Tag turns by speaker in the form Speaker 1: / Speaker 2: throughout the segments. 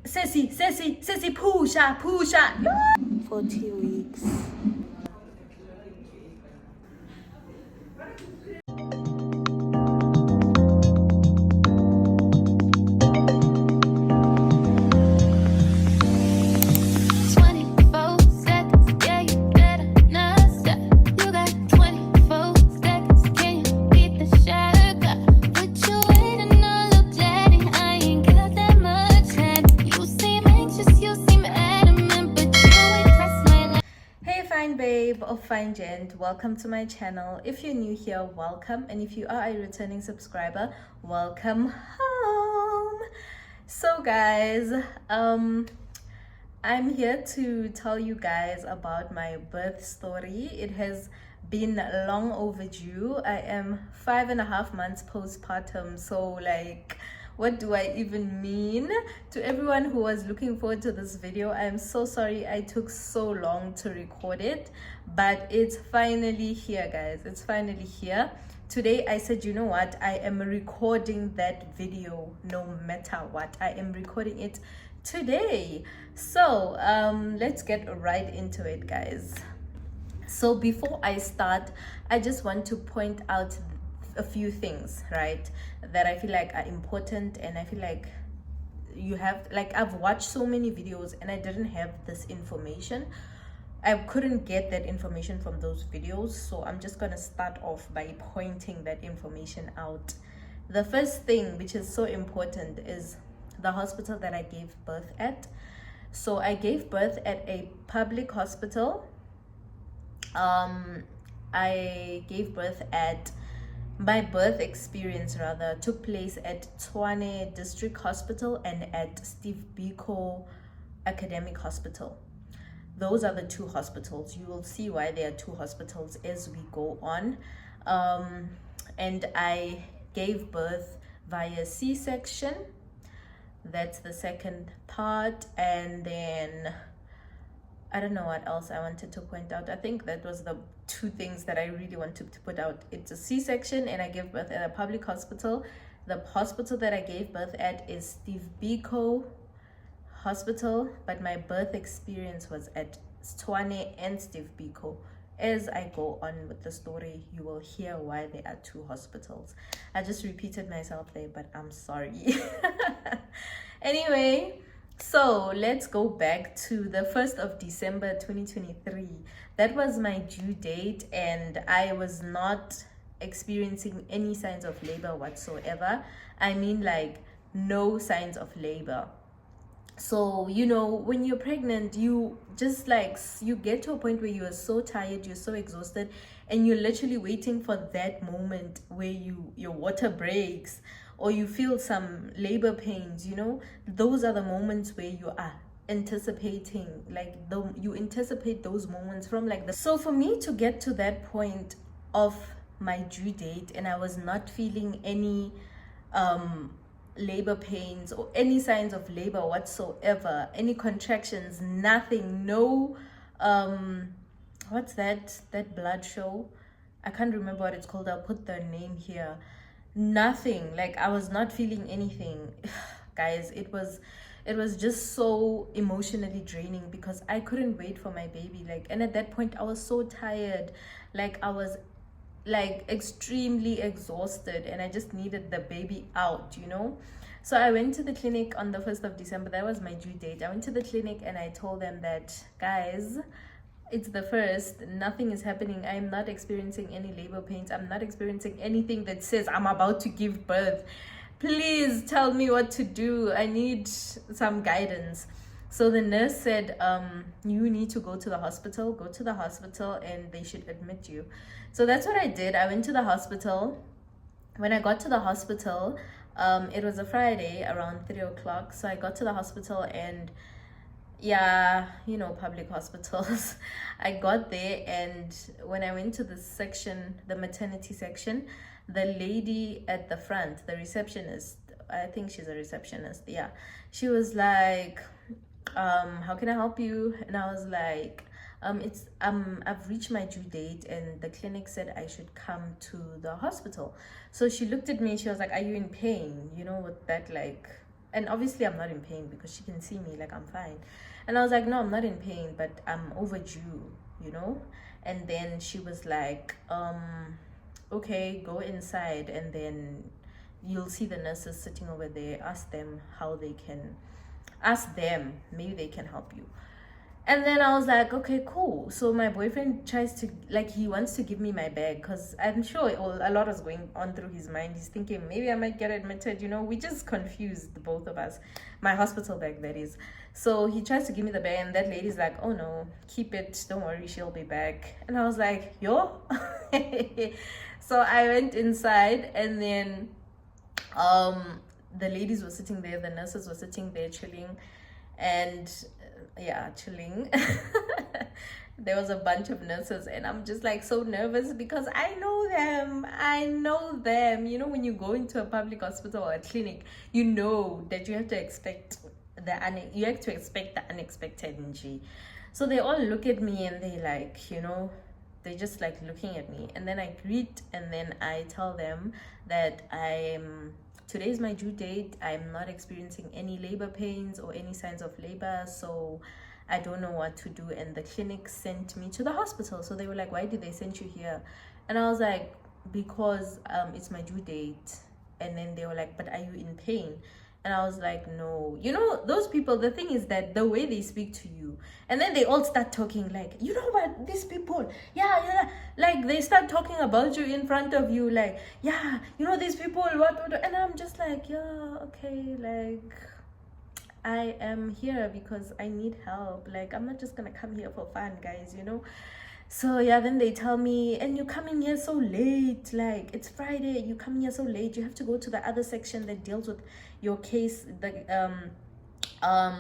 Speaker 1: Sissy, pusha. 40 weeks. Babe or fine gent, welcome to my channel. If you're new here, welcome, and if you are a returning subscriber, welcome home. So guys, I'm here to tell you guys about my birth story. It has been long overdue. I am 5.5 months postpartum, so like, what do I even mean? To everyone who was looking forward to this video, I am so sorry I took so long to record it, but it's finally here, guys. It's finally here. Today I said, you know what, I am recording that video no matter what. I am recording it today. So let's get right into it, guys. So before I start, I just want to point out a few things, right, that I feel like are important, and I feel like you have, like, I've watched so many videos and I didn't have this information. I couldn't get that information from those videos, so I'm just gonna start off by pointing that information out. The first thing, which is so important, is the hospital that I gave birth at. So I gave birth at a public hospital. I gave birth at, my birth experience rather took place at Tshwane District Hospital and at Steve Biko Academic Hospital. Those are the two hospitals. You will see why there are two hospitals as we go on. And I gave birth via C-section. That's the second part. And then I don't know what else I wanted to point out. I think that was the two things that I really wanted to put out. It's a C-section and I gave birth at a public hospital. The hospital that I gave birth at is Steve Biko Hospital, but my birth experience was at Tshwane and Steve Biko. As I go on with the story, you will hear why there are two hospitals. I just repeated myself there, but I'm sorry. Anyway, so let's go back to the 1st of December 2023. That was my due date, and I was not experiencing any signs of labor whatsoever. I mean, like, no signs of labor. So, you know, when you're pregnant, you just like, you get to a point where you are so tired, you're so exhausted, and you're literally waiting for that moment where your water breaks or you feel some labor pains. You know, those are the moments where you are anticipating, like, you anticipate those moments from like the. So for me to get to that point of my due date and I was not feeling any labor pains or any signs of labor whatsoever, any contractions, nothing, no what's that blood show, I can't remember what it's called, I'll put the name here. Nothing, like, I was not feeling anything. Guys, it was just so emotionally draining because I couldn't wait for my baby, like, and at that point I was so tired, like, I was like extremely exhausted and I just needed the baby out, you know. So I went to the clinic on the 1st of December. That was my due date. I went to the clinic and I told them that, guys, it's the 1st, nothing is happening. I'm not experiencing any labor pains. I'm not experiencing anything that says I'm about to give birth. Please tell me what to do. I need some guidance. So the nurse said, you need to go to the hospital, and they should admit you. So that's what I did. I went to the hospital. When I got to the hospital, it was a Friday around 3 o'clock. So I got to the hospital and, yeah, you know, public hospitals. I got there, and when I went to the section, the maternity section, the lady at the front, the receptionist, I think she's a receptionist, yeah, she was like, how can I help you? And I was like, I've reached my due date and the clinic said I should come to the hospital. So she looked at me, she was like, are you in pain? You know, with that, like, and obviously I'm not in pain because she can see me, like I'm fine. And I was like, no, I'm not in pain, but I'm overdue, you know. And then she was like, okay, go inside, and then you'll see the nurses sitting over there. Ask them how they can, ask them, maybe they can help you. And then I was like, okay, cool. So my boyfriend tries to, like, he wants to give me my bag because I'm sure a lot is going on through his mind. He's thinking maybe I might get admitted, you know. We just confused, the both of us. My hospital bag, that is. So he tries to give me the bag, and that lady's like, oh no, keep it, don't worry, she'll be back. And I was like, yo. So I went inside, and then the ladies were sitting there, the nurses were sitting there chilling, and yeah, chilling. There was a bunch of nurses, and I'm just like so nervous because I know them. You know, when you go into a public hospital or a clinic, you know that you have to expect the unexpected. So they all look at me, and they like, you know, they just like looking at me. And then I greet, and then I tell them that today is my due date. I'm not experiencing any labor pains or any signs of labor, so I don't know what to do. And the clinic sent me to the hospital. So they were like, why did they send you here? And I was like, because it's my due date. And then they were like, but are you in pain? And I was like, no. You know, those people, the thing is that the way they speak to you, and then they all start talking like, you know what, these people, yeah, like they start talking about you in front of you, like, yeah, you know, these people, what, and I'm just like, yeah, okay, like, I am here because I need help. Like, I'm not just gonna come here for fun, guys, you know. So yeah, then they tell me, and you coming here so late, like it's Friday, you coming here so late, you have to go to the other section that deals with your case, the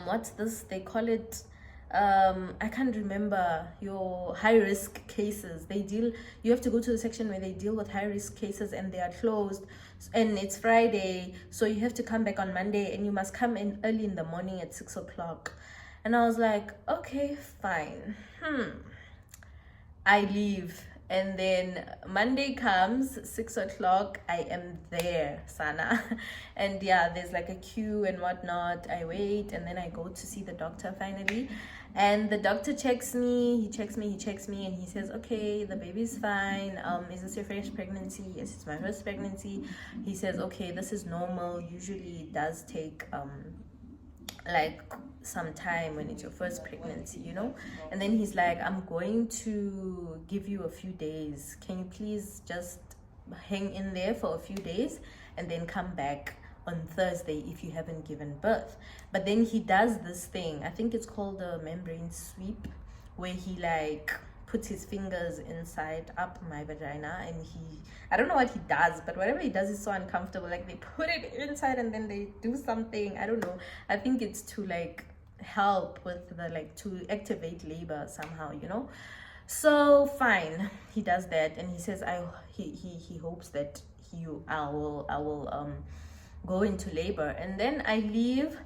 Speaker 1: what's this, they call it, I can't remember, your high risk cases. You have to go to the section where they deal with high risk cases, and they are closed, and it's Friday, so you have to come back on Monday, and you must come in early in the morning at 6 o'clock. And I was like, okay, fine. I leave, and then Monday comes, 6 o'clock, I am there, Sana. And yeah, there's like a queue and whatnot. I wait, and then I go to see the doctor finally. And the doctor checks me, he checks me, and he says, okay, the baby's fine. Is this your first pregnancy? Yes, it's my first pregnancy. He says, okay, this is normal. Usually it does take like some time when it's your first pregnancy, you know. And then he's like, I'm going to give you a few days, can you please just hang in there for a few days and then come back on Thursday if you haven't given birth. But then he does this thing, I think it's called a membrane sweep, where he like puts his fingers inside up my vagina, and I don't know what he does, but whatever he does is so uncomfortable. Like they put it inside and then they do something, I don't know, I think it's to like help with the, like, to activate labor somehow, you know. So fine, he does that, and he says he hopes that I will go into labor. And then I leave.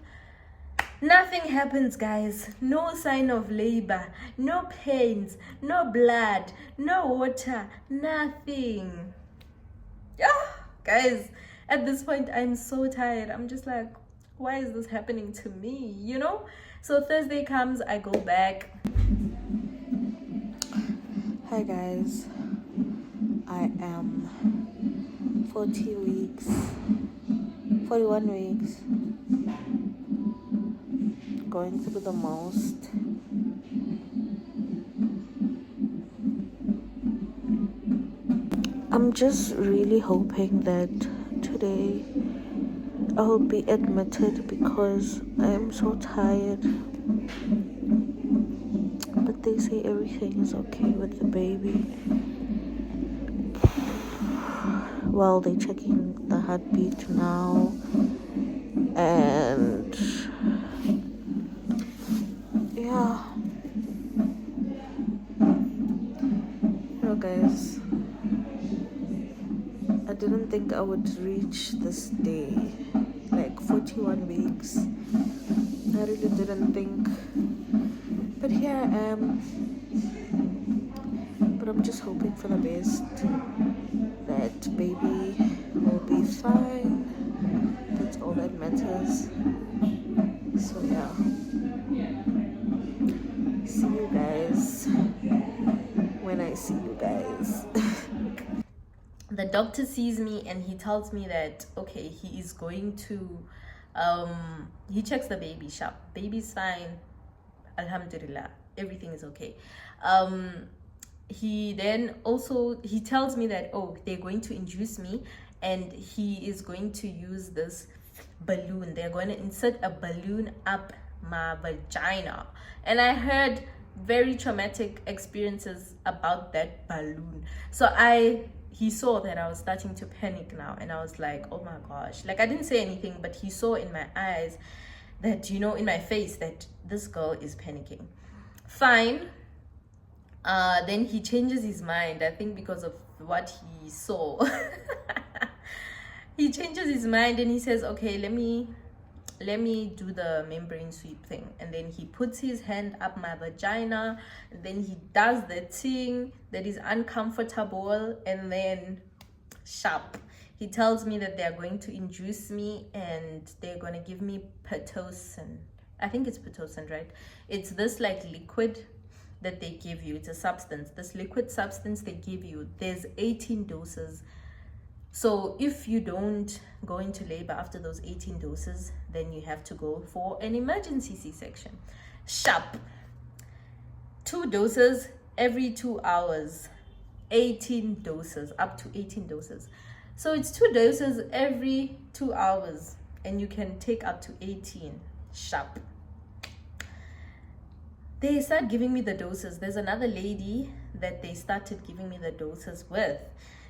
Speaker 1: Nothing happens, guys. No sign of labor, no pains, no blood, no water, nothing. Yeah, guys, at this point I'm so tired. I'm just like, why is this happening to me, you know? So Thursday comes, I go back. Hi guys, I am 41 weeks, going through the most. I'm just really hoping that today I'll be admitted because I am so tired. But they say everything is okay with the baby. Well, they're checking the heartbeat now, and yeah, you know, guys, I didn't think I would reach this day, like 41 weeks. I really didn't think, but here I am. But I'm just hoping for the best, that baby will be fine, that that's all that matters. So yeah, see you guys when I see you guys. The doctor sees me and he tells me that okay, he is going to he checks the baby sharp, baby's fine, alhamdulillah, everything is okay. He then also he tells me that oh, they're going to induce me and he is going to use this balloon. They're going to insert a balloon up my vagina. And I heard very traumatic experiences about that balloon. So he saw that I was starting to panic now, and I was like, oh my gosh. Like, I didn't say anything, but he saw in my eyes that, you know, in my face, that this girl is panicking. Fine. Then he changes his mind, I think because of what he saw. He changes his mind and he says, okay, let me do the membrane sweep thing. And then he puts his hand up my vagina, and then he does the thing that is uncomfortable, and then sharp, he tells me that they're going to induce me and they're going to give me Pitocin. I think it's Pitocin, right? It's this like liquid that they give you. It's a substance, this liquid substance they give you. There's 18 doses. So if you don't go into labor after those 18 doses, then you have to go for an emergency C-section. Sharp. 2 doses every 2 hours. 18 doses, up to 18 doses. So it's 2 doses every 2 hours, and you can take up to 18. Sharp. They start giving me the doses. There's another lady that they started giving me the doses with.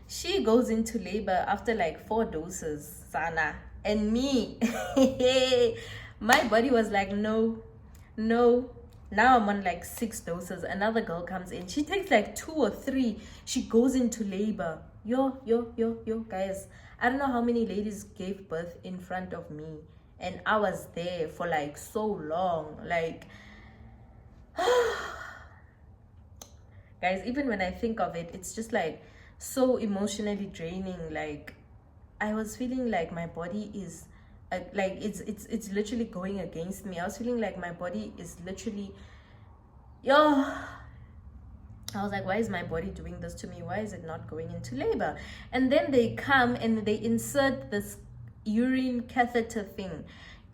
Speaker 1: She goes into labor after like 4 doses, Sana. And me, my body was like, no. Now I'm on like 6 doses. Another girl comes in. She takes like 2 or 3. She goes into labor. Yo, guys. I don't know how many ladies gave birth in front of me. And I was there for like so long. Like, guys, even when I think of it, it's just like so emotionally draining. Like, I was feeling like my body is like it's literally going against me. I was feeling like my body is literally, I was like, why is my body doing this to me? Why is it not going into labor? And then they come and they insert this urine catheter thing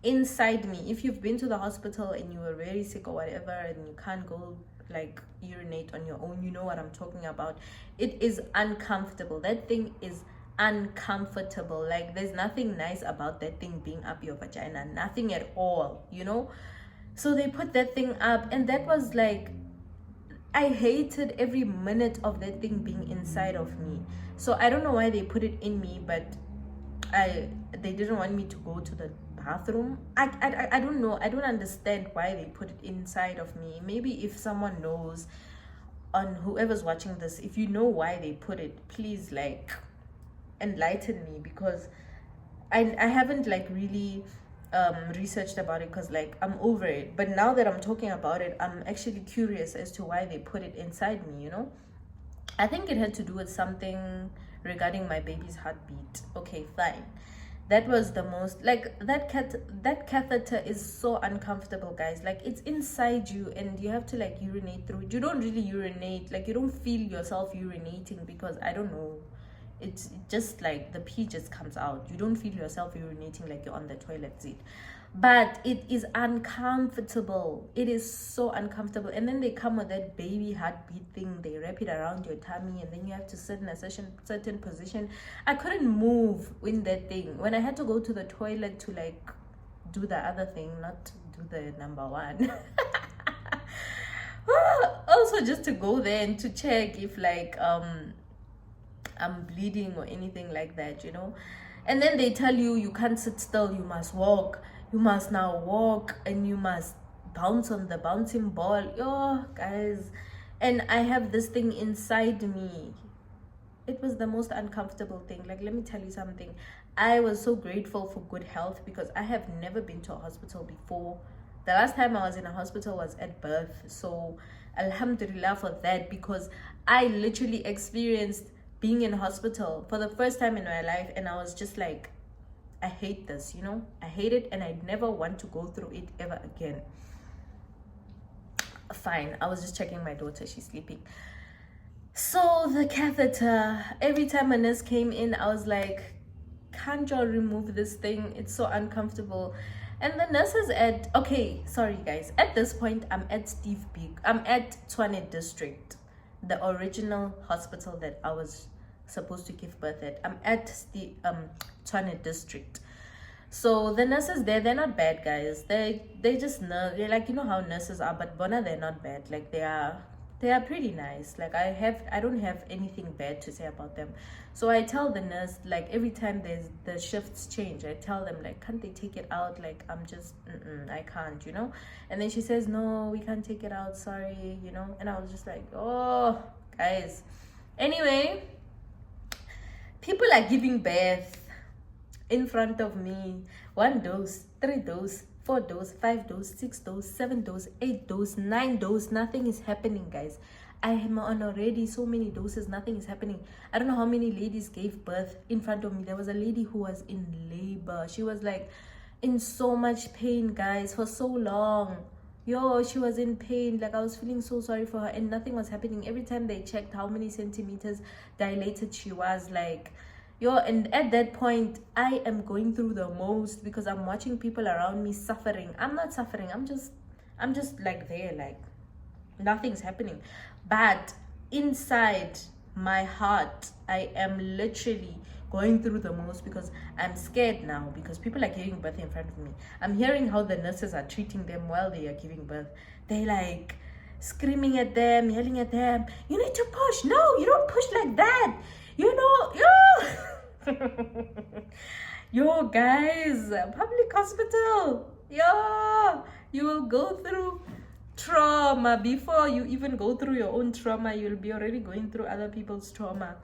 Speaker 1: inside me. If you've been to the hospital and you were very sick or whatever and you can't go like urinate on your own, you know what I'm talking about. It is uncomfortable. That thing is uncomfortable. Like, there's nothing nice about that thing being up your vagina, nothing at all, you know. So they put that thing up, and that was like, I hated every minute of that thing being inside of me. So I don't know why they put it in me, but they didn't want me to go to the bathroom. I don't know. I don't understand why they put it inside of me. Maybe if someone knows, on whoever's watching this, if you know why they put it, please like enlighten me, because I haven't like really researched about it, because like I'm over it. But now that I'm talking about it, I'm actually curious as to why they put it inside me, you know. I think it had to do with something regarding my baby's heartbeat. Okay, fine. That was the most, like, that catheter is so uncomfortable, guys. Like, it's inside you and you have to like urinate through it. You don't really urinate, like you don't feel yourself urinating, because I don't know, it's just like the pee just comes out. You don't feel yourself urinating like you're on the toilet seat, but it is uncomfortable. It is so uncomfortable. And then they come with that baby heartbeat thing. They wrap it around your tummy, and then you have to sit in a certain position. I couldn't move in that thing. When I had to go to the toilet to like do the other thing, not do the number one. Also just to go there and to check if like I'm bleeding or anything like that, you know. And then they tell you you can't sit still, you must walk. You must now walk, and you must bounce on the bouncing ball. Yo, guys. And I have this thing inside me. It was the most uncomfortable thing. Like, let me tell you something. I was so grateful for good health, because I have never been to a hospital before. The last time I was in a hospital was at birth. So alhamdulillah for that, because I literally experienced being in hospital for the first time in my life, and I was just like, I hate this, you know. I hate it, and I never want to go through it ever again. Fine, I was just checking my daughter, she's sleeping. So the catheter, every time a nurse came in, I was like, can't y'all remove this thing? It's so uncomfortable. And the nurses at, okay, sorry guys, at this point I'm at I'm at Tshwane District, the original hospital that I was supposed to give birth at. I'm at the Tshwane District. So the nurses there, they're not bad, guys. They just they're like, you know how nurses are, but Bona, they're not bad. Like they are pretty nice. Like I don't have anything bad to say about them. So I tell the nurse, like every time the shifts change, I tell them like, can't they take it out? Like I'm just I can't, you know. And then she says, no, we can't take it out, sorry, you know. And I was just like, oh guys. Anyway, people are giving birth in front of me. 1 dose, 3 dose, 4 dose, 5 dose, 6 dose, 7 dose, 8 dose, 9 dose. Nothing is happening, guys. I am on already so many doses. Nothing is happening. I don't know how many ladies gave birth in front of me. There was a lady who was in labor. She was like in so much pain, guys, for so long. Yo, she was in pain. Like I was feeling so sorry for her, and nothing was happening. Every time they checked how many centimeters dilated she was, like, yo, and at that point I am going through the most because I'm watching people around me suffering. I'm not suffering, I'm just like there, like nothing's happening. But inside my heart I am literally going through the most because I'm scared now, because people are giving birth in front of me. I'm hearing how the nurses are treating them while they are giving birth. They like screaming at them, yelling at them, you need to push. No, you don't push like that, you know. Yo guys, public hospital, yo, you will go through trauma before you even go through your own trauma. You'll be already going through other people's trauma.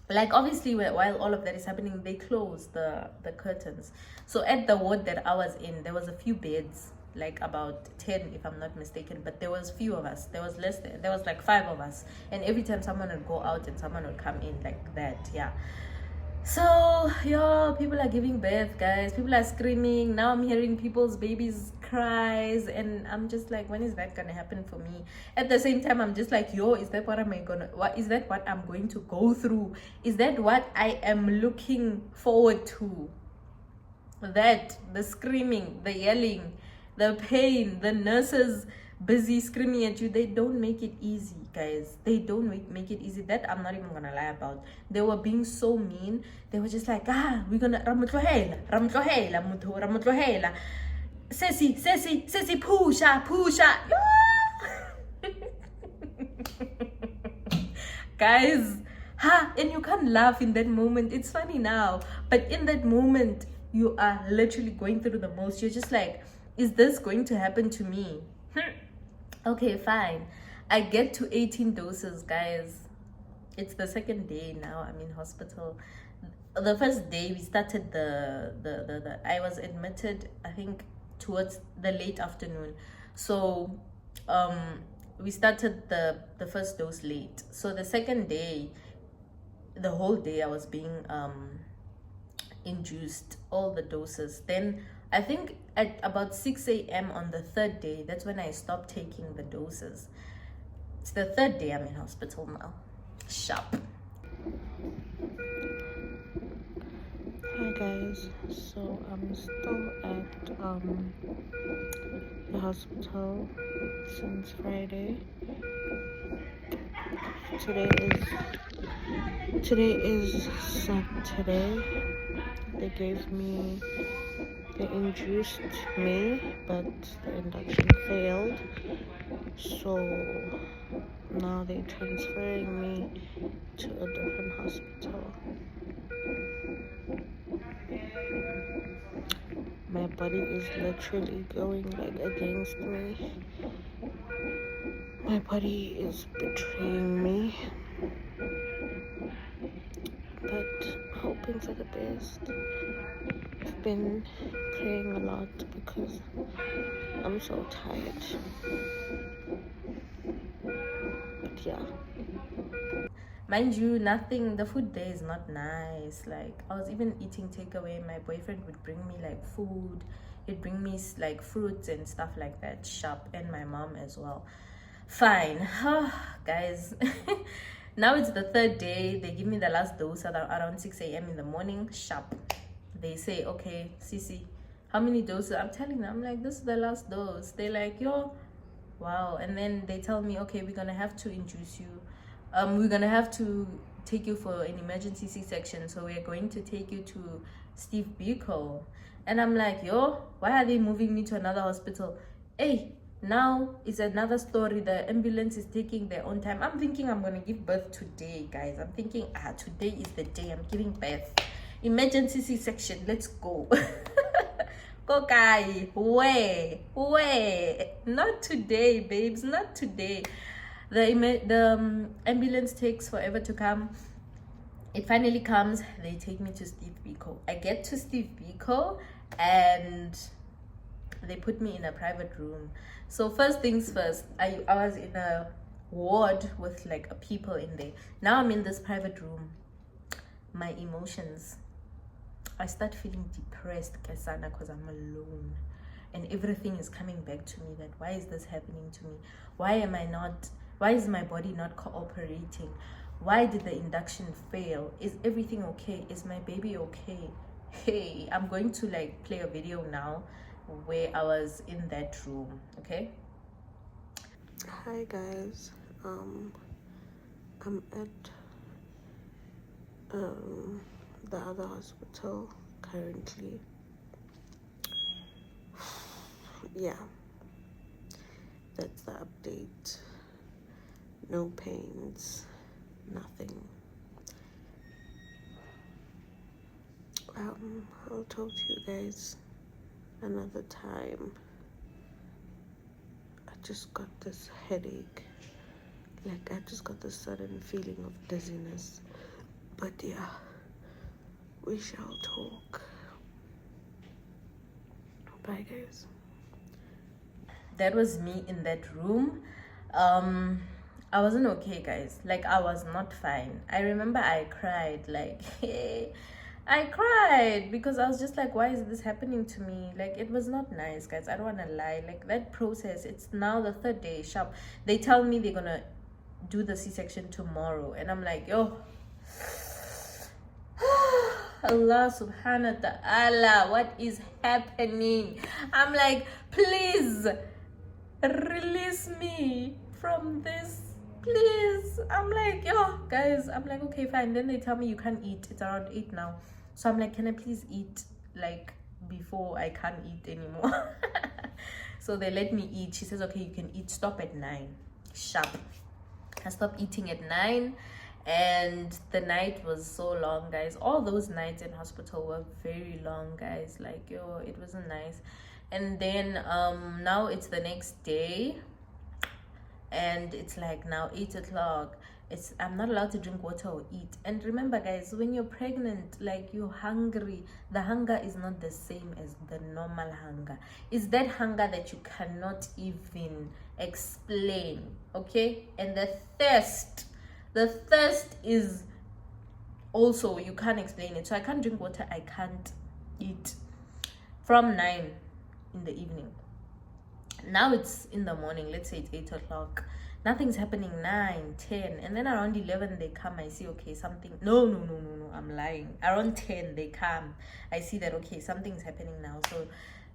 Speaker 1: Like obviously while all of that is happening, they close the curtains. So at the ward that I was in, there was a few beds, like about 10 if I'm not mistaken, but there was few of us. There was less there was like 5 of us, and every time someone would go out and someone would come in, like that. Yeah. So yo, people are giving birth, guys. People are screaming. Now I'm hearing people's babies cries, and I'm just like, when is that gonna happen for me? At the same time, I'm just like, yo, is that what I'm going to go through? Is that what I am looking forward to? That the screaming, the yelling, the pain, the nurses busy screaming at you, they don't make it easy, guys. They don't make it easy. That I'm not even gonna lie about. They were being so mean. They were just like, we're gonna ramutlohela mutho ramutlohela, sesi pusha guys. And you can't laugh in that moment. It's funny now, but in that moment you are literally going through the most. You're just like, is this going to happen to me? Okay, fine. I get to 18 doses, guys. It's the second day now I'm in hospital. The first day we started the I was admitted, I think, towards the late afternoon. So we started the first dose late. So the second day, the whole day I was being induced, all the doses. Then I think at about 6 a.m. on the third day, that's when I stopped taking the doses. It's the third day I'm in hospital now. Sharp.
Speaker 2: Hi guys, so I'm still at the hospital since Friday. Today is Saturday. They induced me, but the induction failed. So now they're transferring me to a different hospital. My body is literally going like against me. My body is betraying me. But hoping for the best. I've been praying a lot because I'm so tired. But yeah.
Speaker 1: Mind you, nothing, the food there is not nice. Like, I was even eating takeaway. My boyfriend would bring me like food, he'd bring me like fruits and stuff like that, sharp, and my mom as well. Fine. Guys, now it's the third day. They give me the last dose at around 6 a.m. in the morning, sharp. They say, okay, Sisi, how many doses? I'm telling them, I'm like, this is the last dose. They're like, yo, wow. And then they tell me, okay, we're gonna have to induce you, we're gonna have to take you for an emergency C-section, so we're going to take you to Steve Biko. And I'm like, yo, why are they moving me to another hospital? Hey, now it's another story. The ambulance is taking their own time. I'm thinking I'm gonna give birth today, guys. I'm thinking, today is the day I'm giving birth. Emergency C-section, let's go. Go, guy. Way. Not today, babes, not today. The ambulance takes forever to come. It finally comes. They take me to Steve Biko. I get to Steve Biko and they put me in a private room. So first things first, I was in a ward with like people in there. Now I'm in this private room. My emotions, I start feeling depressed, Kasana, because I'm alone. And everything is coming back to me that why is this happening to me? Why is my body not cooperating? Why did the induction fail? Is everything okay? Is my baby okay? Hey, I'm going to like play a video now where I was in that room, okay?
Speaker 2: Hi guys, I'm at the other hospital currently. Yeah, that's the update. No pains, nothing. I'll talk to you guys another time. I just got this headache. Like, I just got this sudden feeling of dizziness. But yeah, we shall talk. Bye guys.
Speaker 1: That was me in that room. I wasn't okay, guys. Like, I was not fine. I remember I cried, like, I cried because I was just like, why is this happening to me? Like, it was not nice, guys. I don't want to lie. Like, that process, it's now the third day, sharp. They tell me they're gonna do the C-section tomorrow, and I'm like, yo, Allah subhanahu wa ta'ala, what is happening? I'm like, please release me from this, please. I'm like, yo, guys, I'm like, okay, fine. Then they tell me you can't eat. It's around 8 now, so I'm like, can I please eat like before I can't eat anymore? So they let me eat. She says, okay, you can eat, stop at 9 sharp. I stopped eating at 9, and the night was so long, guys. All those nights in hospital were very long, guys. Like, yo, it wasn't nice. And then now it's the next day, and it's like now 8 o'clock. I'm not allowed to drink water or eat. And remember, guys, when you're pregnant, like, you're hungry, the hunger is not the same as the normal hunger. It's that hunger that you cannot even explain, okay? And the thirst is also, you can't explain it. So I can't drink water, I can't eat from 9 in the evening. Now it's in the morning, let's say it's 8 o'clock. Nothing's happening. 9, 10, and then around 11 they come. I see, okay, something. No, I'm lying. Around 10 they come. I see that, okay, something's happening now. So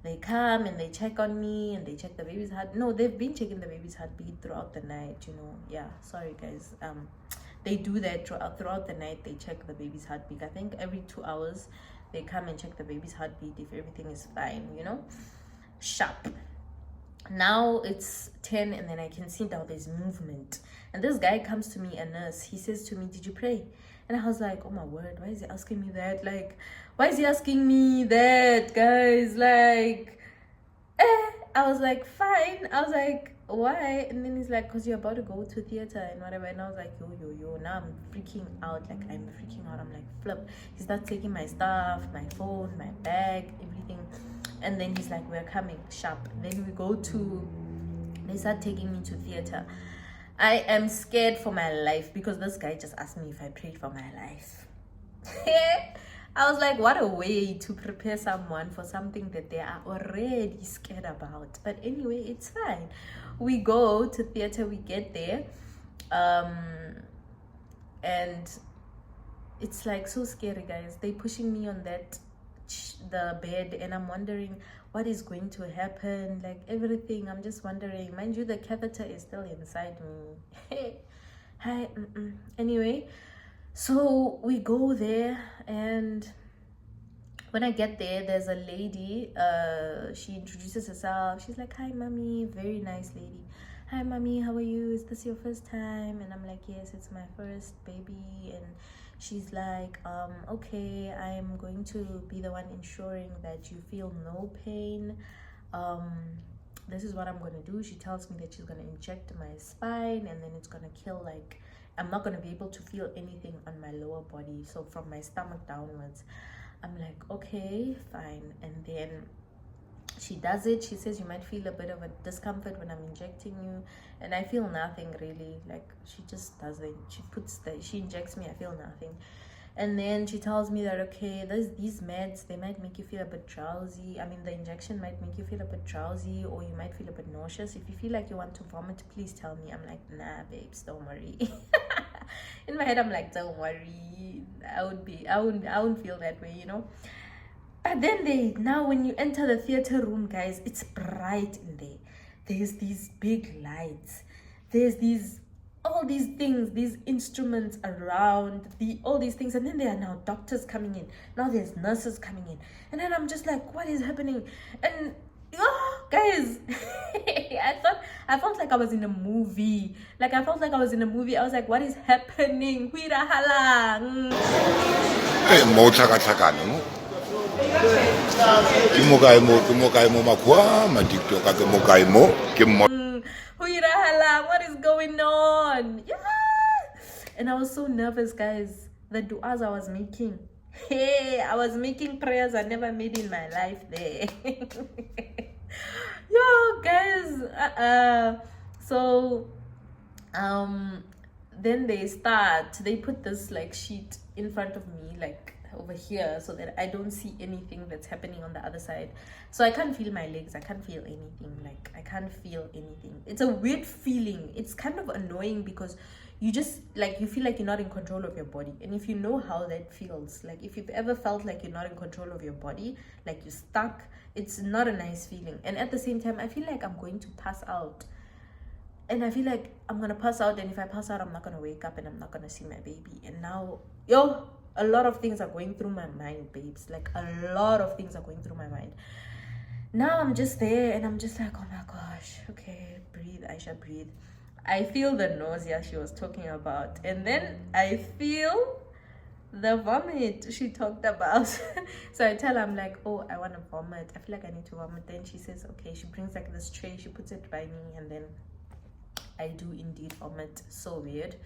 Speaker 1: they come and they check on me and they check the baby's heart. No, they've been checking the baby's heartbeat throughout the night, you know. Yeah, sorry guys. They do that throughout the night. They check the baby's heartbeat. I think every 2 hours they come and check the baby's heartbeat if everything is fine, you know. Sharp. Now it's 10, and then I can see now there's movement, and this guy comes to me, a nurse. He says to me, did you pray? And I was like, oh my word, why is he asking me that? Like, why is he asking me that, guys? Like, I was like, fine. I was like, why? And then he's like, because you're about to go to theater and whatever. And I was like, yo, now I'm freaking out. Like, I'm freaking out. I'm like, flip. He starts taking my stuff, my phone, my bag, everything. And then he's like, we're coming, sharp. Then they start taking me to theater. I am scared for my life because this guy just asked me if I prayed for my life. I was like, what a way to prepare someone for something that they are already scared about. But anyway, it's fine. We go to theater, we get there, and it's like so scary, guys. They pushing me on the bed, and I'm wondering what is going to happen, like everything. I'm just wondering. Mind you, the catheter is still inside me. Hi. Anyway, so we go there, and when I get there, there's a lady. She introduces herself. She's like, "Hi, mommy." Very nice lady. "Hi, mommy. How are you? Is this your first time?" And I'm like, "Yes, it's my first baby." And she's like, "Okay, I'm going to be the one ensuring that you feel no pain. This is what I'm gonna do." She tells me that she's gonna inject my spine, and then it's gonna kill, like, I'm not gonna be able to feel anything on my lower body, so from my stomach downwards. I'm like, okay, fine. And then she does it. She says you might feel a bit of a discomfort when I'm injecting you, and I feel nothing really. Like, she just does it. She injects me, I feel nothing. And then she tells me that, okay, these meds, they might make you feel a bit drowsy. I mean, the injection might make you feel a bit drowsy, or you might feel a bit nauseous. If you feel like you want to vomit, please tell me. I'm like, nah, babes, don't worry. In my head, I'm like, don't worry. I wouldn't feel that way, you know. But then now when you enter the theater room, guys, it's bright in there. There's these big lights. There's all these things, these instruments around, all these things. And then there are now doctors coming in. Now there's nurses coming in. And then I'm just like, what is happening? And guys, I felt like I was in a movie. I was like, what is happening? Huira halang. What is going on? Yeah. And I was so nervous, guys. The du'as I was making. Hey, I was making prayers I never made in my life there. Yo, guys. So, then they put this like sheet in front of me, like over here, so that I don't see anything that's happening on the other side. So I can't feel my legs, I can't feel anything. Like, I can't feel anything. It's a weird feeling. It's kind of annoying because you just, like, you feel like you're not in control of your body. And if you know how that feels, like, if you've ever felt like you're not in control of your body, like you're stuck, it's not a nice feeling. And at the same time, I feel like I'm going to pass out. And I feel like I'm gonna pass out, and if I pass out, I'm not gonna wake up, and I'm not gonna see my baby. And now, a lot of things are going through my mind, babes. Like, a lot of things are going through my mind. Now I'm just there, and I'm just like, oh my gosh, okay, breathe, Aisha, breathe. I feel the nausea she was talking about, and then I feel the vomit she talked about. So I tell her, I'm like, oh, I want to vomit. I feel like I need to vomit. Then she says, okay. She brings like this tray, she puts it by me, and then I do indeed vomit. So weird.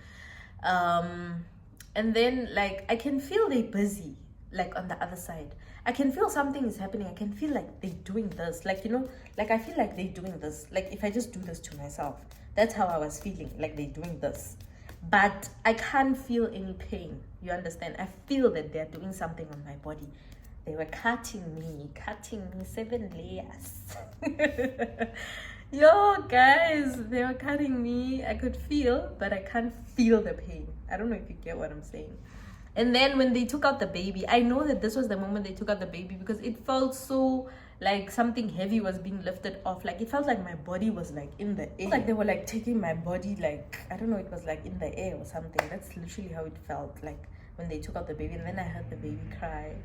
Speaker 1: And then, like, I can feel they busy, like, on the other side. I can feel something is happening. I can feel like they're doing this. Like, you know, like, I feel like they're doing this. Like, if I just do this to myself. That's how I was feeling, like they're doing this. But I can't feel any pain. You understand? I feel that they're doing something on my body. They were cutting me 7 layers. Yo, guys, they were cutting me. I could feel, but I can't feel the pain. I don't know if you get what I'm saying. And then when they took out the baby, I know that this was the moment they took out the baby because it felt so like something heavy was being lifted off. Like, it felt like my body was like in the air. Like they were like taking my body, like, I don't know, it was like in the air or something. That's literally how it felt like when they took out the baby. And then I heard the baby cry.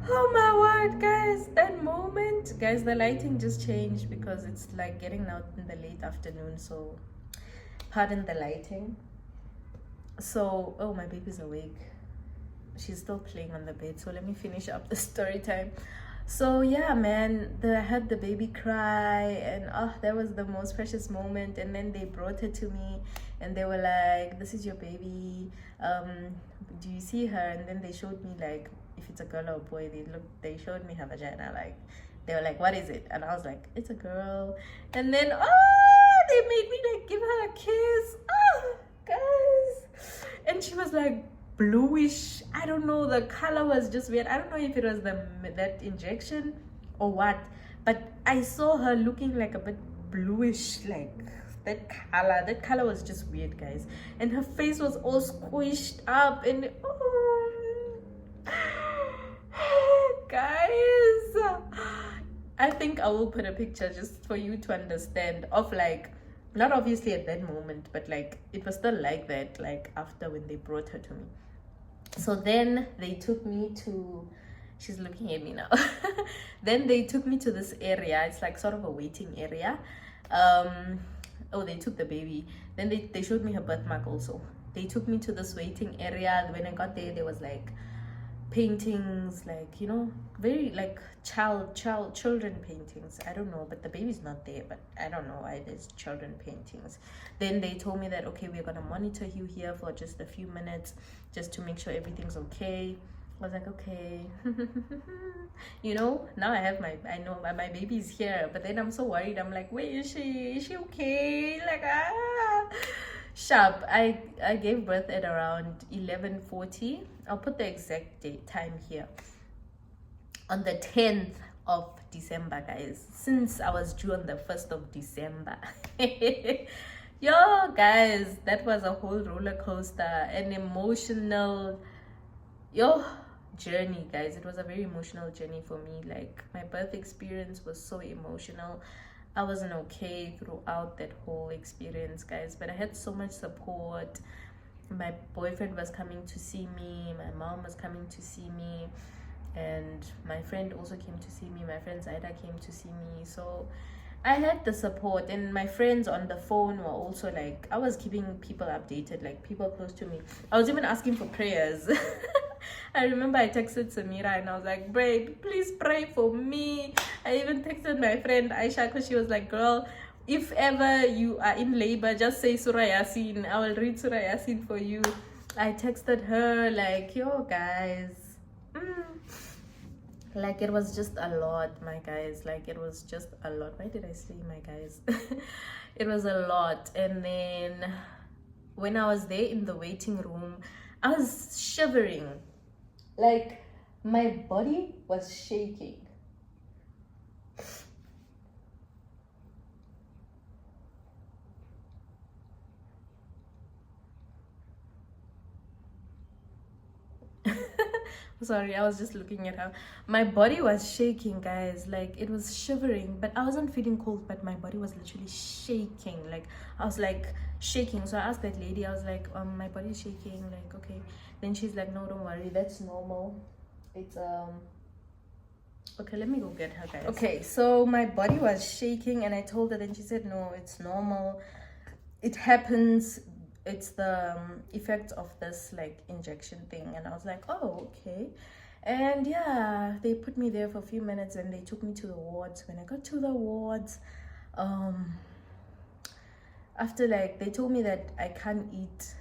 Speaker 1: Oh my word, guys, that moment, guys, the lighting just changed because it's like getting out in the late afternoon, so pardon the lighting. So, oh, my baby's awake. She's still playing on the bed, so let me finish up the story time. So yeah, man, I heard the baby cry, and that was the most precious moment. And then they brought her to me, and they were like, this is your baby, do you see her? And then they showed me, like, if it's a girl or a boy. They showed me her vagina. Like, they were like, what is it? And I was like, it's a girl. And then they made me like give her a kiss. Oh, guys. And she was like bluish. I don't know, the color was just weird. I don't know if it was that injection or what, but I saw her looking like a bit bluish, like that color was just weird, guys. And her face was all squished up, and guys, I think I will put a picture just for you to understand of like, not obviously at that moment, but like it was still like that, like after when they brought her to me. So then they took me to, she's looking at me now. Then they took me to this area. It's like sort of a waiting area. Oh, they took the baby. Then they showed me her birthmark also. They took me to this waiting area. When I got there was like paintings, like, you know, very like children paintings. I don't know, but the baby's not there, but I don't know why there's children paintings. Then they told me that, okay, we're gonna monitor you here for just a few minutes just to make sure everything's okay. I was like, okay. You know, now I know my baby's here, but then I'm so worried. I'm like, where is she okay? Like, sharp. I gave birth at around 11:40. I'll put the exact date time here. On the 10th of December, guys. Since I was due on the 1st of December. Yo, guys, that was a whole roller coaster, an emotional journey, guys. It was a very emotional journey for me. Like, my birth experience was so emotional. I wasn't okay throughout that whole experience, guys, but I had so much support. My boyfriend was coming to see me, my mom was coming to see me, and my friend also came to see me. My friend Zaida came to see me. So I had the support, and my friends on the phone were also like, I was keeping people updated, like people close to me. I was even asking for prayers. I remember I texted Samira and I was like, babe, please pray for me. I even texted my friend Aisha because she was like, girl, if ever you are in labor, just say Surah Yasin. I will read Surah Yasin for you. I texted her like, yo, guys. Like, it was just a lot, my guys. Like, it was just a lot. Why did I say my guys? It was a lot. And then when I was there in the waiting room, I was shivering. Like, my body was shaking. Sorry, I was just looking at her. My body was shaking, guys. Like, it was shivering, but I wasn't feeling cold, but my body was literally shaking. Like, I was like shaking. So I asked that lady, I was like, my body's shaking. Like, okay. Then she's like, no, don't worry, that's normal. It's okay, let me go get her, guys. Okay, so my body was shaking and I told her, then she said, no, it's normal. It happens. It's the effect of this like injection thing. And I was like, oh, okay. And yeah, they put me there for a few minutes and they took me to the wards. When I got to the wards, after like, they told me that I can't eat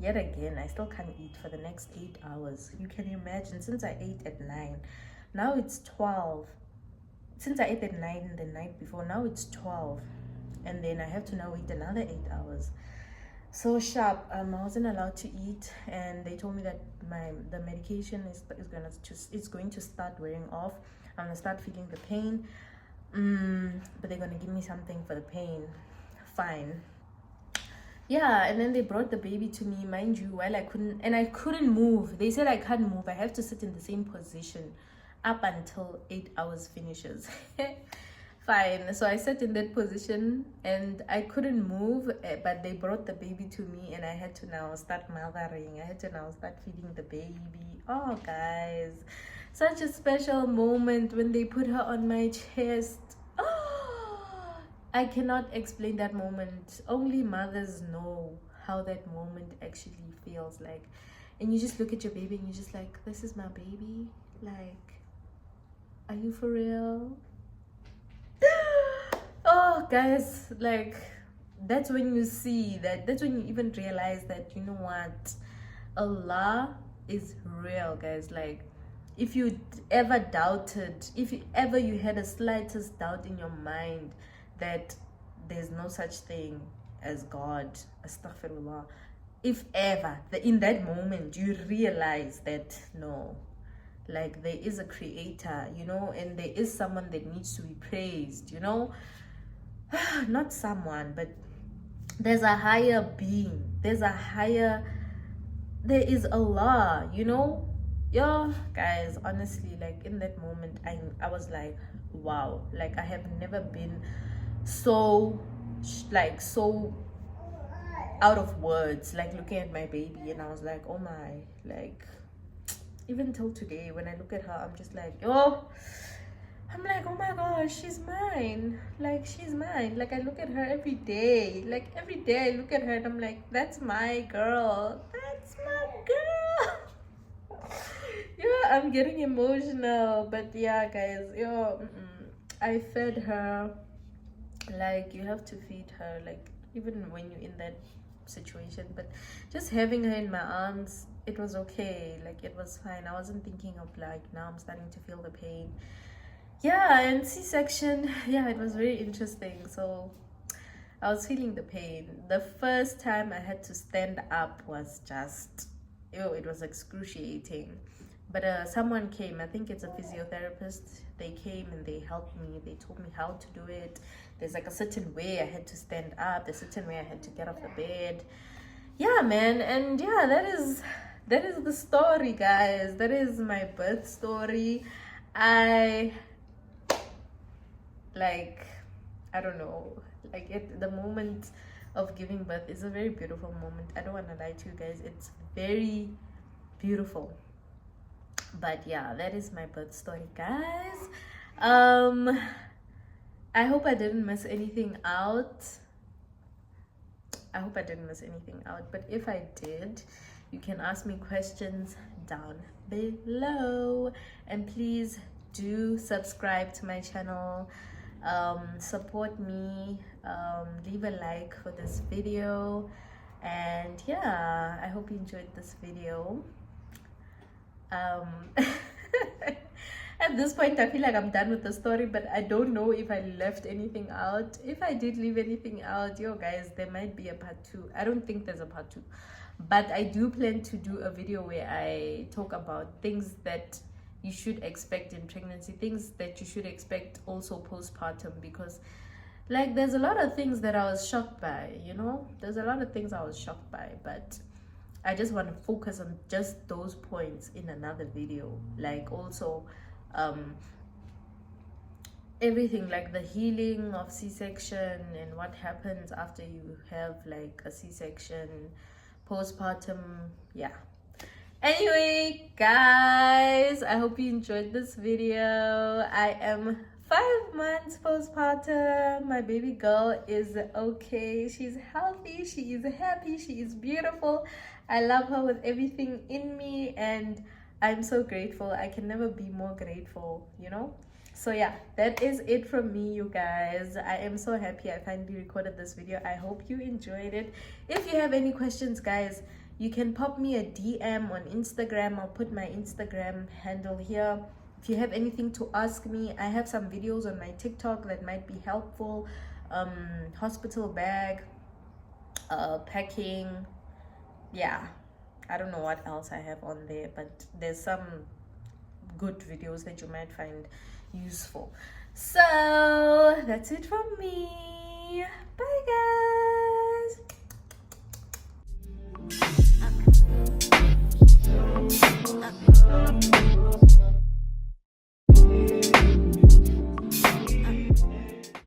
Speaker 1: yet again. I still can't eat for the next 8 hours. You can imagine, since I ate at 9, now it's 12. Since I ate at 9 the night before, now it's 12. And then I have to now eat another 8 hours. So sharp. I wasn't allowed to eat, and they told me that the medication is going to start wearing off. I'm gonna start feeling the pain, but they're gonna give me something for the pain. Fine. Yeah, and then they brought the baby to me, mind you, while I couldn't move. They said I can't move. I have to sit in the same position up until 8 hours finishes. Fine. So I sat in that position and I couldn't move, but they brought the baby to me and I had to now start mothering. I had to now start feeding the baby. Oh, guys, such a special moment when they put her on my chest. Oh, I cannot explain that moment. Only mothers know how that moment actually feels like. And you just look at your baby and you're just like, this is my baby. Like, are you for real? Oh, guys, like, that's when you see that's when you even realize that, you know what, Allah is real, guys. Like, if you ever you had a slightest doubt in your mind that there's no such thing as God, astaghfirullah. If ever, in that moment, you realize that no, like there is a creator, you know, and there is someone that needs to be praised, you know. Not someone, but there's a higher being, there is Allah, you know. Yeah, guys, honestly, like in that moment, I was like, wow, like I have never been so out of words, like looking at my baby, and I was like, oh my, like even till today when I look at her, I'm just like, oh my gosh, she's mine. Like she's mine. Like I look at her every day. Like every day I look at her and I'm like, that's my girl. That's my girl. Yeah, I'm getting emotional. But yeah, guys, I fed her. Like you have to feed her, like even when you're in that situation. But just having her in my arms, it was okay. Like it was fine. I wasn't thinking of like, now I'm starting to feel the pain. Yeah, and C-section, yeah, it was very interesting. So I was feeling the pain. The first time I had to stand up was just, it was excruciating. But someone came, I think it's a physiotherapist. They came and they helped me. They told me how to do it. There's like a certain way I had to stand up, there's a certain way I had to get off the bed. Yeah, man. And yeah, that is the story, guys. That is my birth story. I don't know, like the moment of giving birth is a very beautiful moment. I don't want to lie to you guys, it's very beautiful. But yeah, that is my birth story, guys. I hope I didn't miss anything out. But if I did, you can ask me questions down below, and please do subscribe to my channel. Support me, leave a like for this video, and yeah, I hope you enjoyed this video. At this point I feel like I'm done with the story, but I don't know if I left anything out. If I did leave anything out, yo guys, there might be a part 2. I don't think there's a part 2, but I do plan to do a video where I talk about things that you should expect in pregnancy, things that you should expect also postpartum, because like there's a lot of things that I was shocked by, you know. There's a lot of things I was shocked by, but I just want to focus on just those points in another video. Like also everything, like the healing of C-section and what happens after you have like a C-section, postpartum. Yeah, anyway guys, I hope you enjoyed this video. I am 5 months postpartum. My baby girl is okay, she's healthy, she is happy, she is beautiful. I love her with everything in me, and I'm so grateful. I can never be more grateful, you know. So yeah, that is it from me, you guys. I am so happy I finally recorded this video. I hope you enjoyed it. If you have any questions, guys, you can pop me a DM on Instagram. I'll put my Instagram handle here. If you have anything to ask me, I have some videos on my TikTok that might be helpful. Hospital bag, packing. Yeah, I don't know what else I have on there, but there's some good videos that you might find useful. So that's it from me. Bye guys.